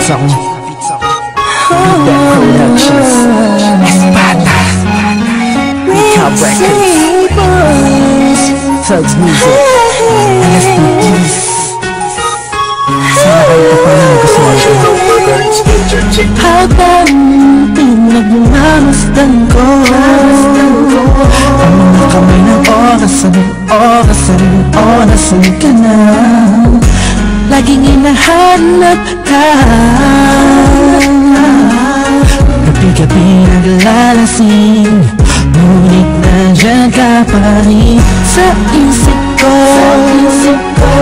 beats ako. Beat That Productions, Espada, Recap Records, Thugs Music, LSPDs. Sana kayo kapag gusto mo ito. Habang pinagmamasdan ko ang mga kamay ng orasan ka na. Laging hinahanap ka, gabi-gabi naglalasing, ngunit nandiyan ka pa rin sa isip ko.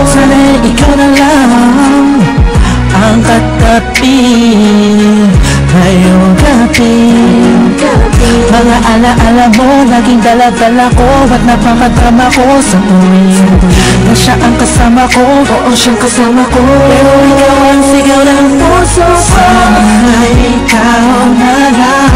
Sana'y ikaw na lang ang katabi ngayong gabi. Mga alaala mo laging dala-dala ko, at napakadrama ko sa tuwing na siya ang kasama ko. Oo, siyang kasama ko, pero ikaw ang sigaw ng puso ko. Sana ikaw na lang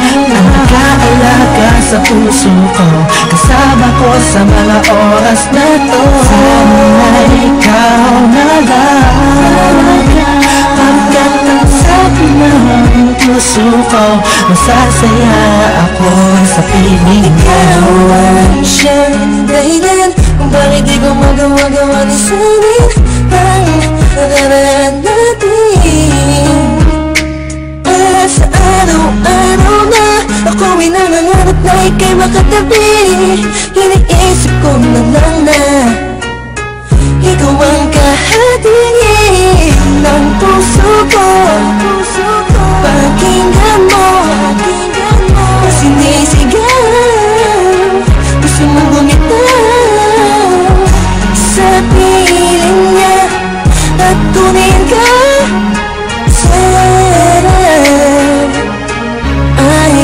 ang nag-aalaga sa puso ko, kasama ko sa mga oras na to. Sana ikaw na lang, pagkat ang sabi ng puso ko, masasaya ako sa piling mo. Ikaw ang siyang dahilan kung bakit di ko magawa-gawa ni sanin ang nakaraan natin. At sa araw-araw na ako'y nangangarap na ika'y makatabi, iniisip ko na lang na ikaw ang kahati ng puso ko. Pakinggan mo ang sinisigaw, gusto mong bumitaw sa piling niya at kunin ka. Sana ay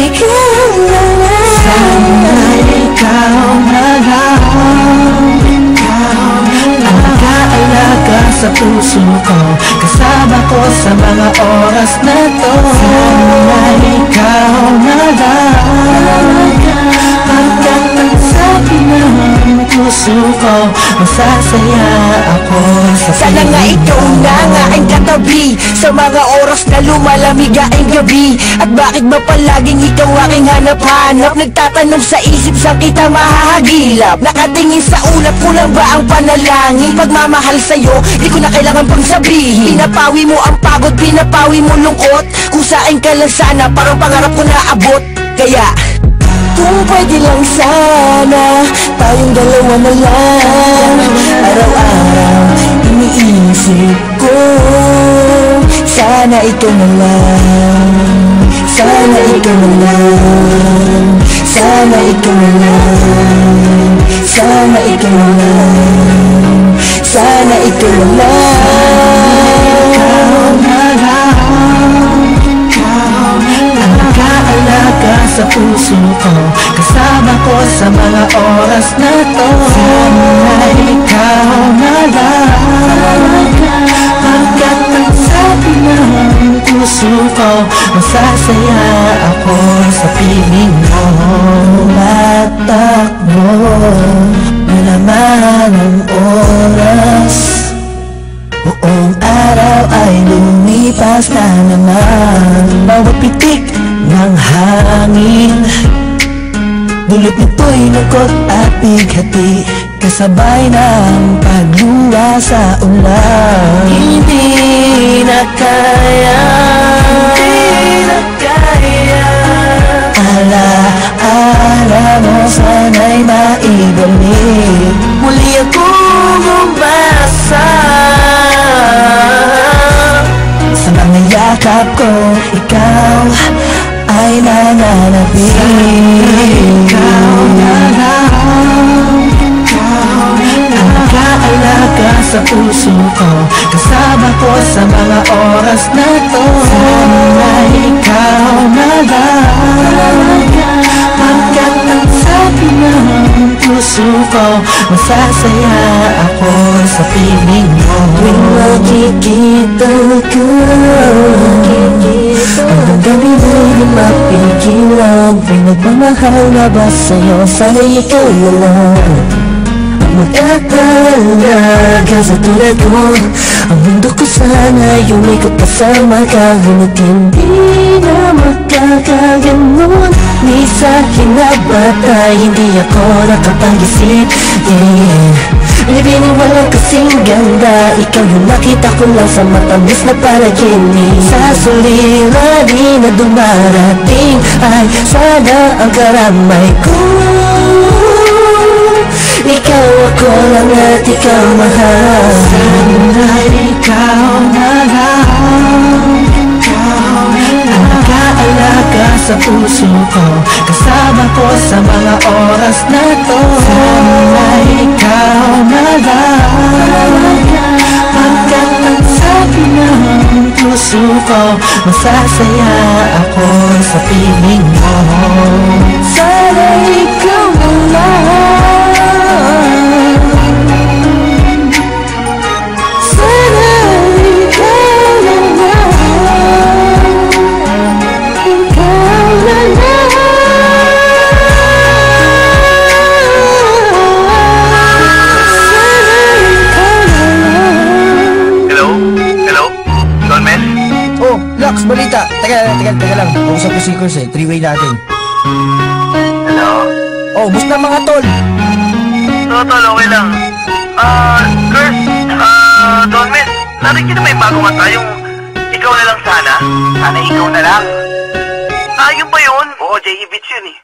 ikaw na lang. Sana ikaw na lang ang nag-aalaga sa puso ko, kasama ko sa mga oras na to. Sana ikaw na lang, pagkat ang sabi ng puso ko, masasaya ako sa piling mo. Sana nga ikaw na nga ang katabi sa mga oras na lumalamig ang gabi. At bakit ba palaging ikaw aking hanap-hanap? Nagtatanong sa isip, saan kita mahahagilap? Nakatingin sa ulap, kulang ba ang panalangin? Pagmamahal sa'yo, di ko na kailangan pang sabihin. Pinapawi mo ang pagod, pinapawi mo lungkot. Kung saan ka lang sana, parang pangarap ko naabot. Kaya kung pwede lang sana, tayong dalawa na lang. Araw-araw iniisip ko, sana ikaw na lang. Sana ikaw na lang. Sana ikaw na lang. Sana ikaw na lang. Sana ikaw na lang. Ikaw na lang ang nag-aalaga sa puso ko, kasama ko sa mga oras na to. Sana ikaw na lang, pagkat ang sabi ng puso ko, masasaya ako sa piling mo. Matakbo na naman ang oras, buong araw ay lumipas na naman. Bawat pitik ng hangin, dulot nito'y lungkot at bighati, kasabay ng pagluwa sa ulan. Hindi na kaya, ala-ala mo sana'y maibalik. Muli akong umasa sa mga yakap ko, ikaw ay nananabing. Ikaw na lang ang nag-aalaga sa puso ko, kasama ko sa mga oras na to. Sana ikaw na lang, pagkat ang sabi ng puso ko, masasaya ako sa piling mo. Tuwing makikita ko, hanggang gabi mo'y mapigilan. May nagmamahal na ba sa'yo? Sana ikaw na lang magtatalaga sa tulad mo. Ang mundo ko sana yung may kasama ka, ngunit hindi na magkakaganon. Ni sa kinabatay, hindi ako nakapag-isip, Libining walang kasing ganda, ikaw yung nakita ko lang sa matamis na panaginip. Sa suliranin na dumarating ay sana ang karamay ko. Ikaw ako lang at ikaw mahal. Sana ikaw na lang ang nag-aalaga sa puso ko, kasama ko sa mga oras na to. Sana ikaw na lang hanggang ang sabi ng puso ko, masasaya ako sa piling mo. Sana ikaw na lang. Lax, balita. Teka lang. Kausap ko si Kurs three-way natin. Hello? Oh, musta mga tol? Tol, okay lang. Kurs, Don Mel, narinig niyo na may bago nga tayong ikaw na lang sana? Sana ikaw na lang? Yun ba yun? Oo, J.E. Beats yun eh.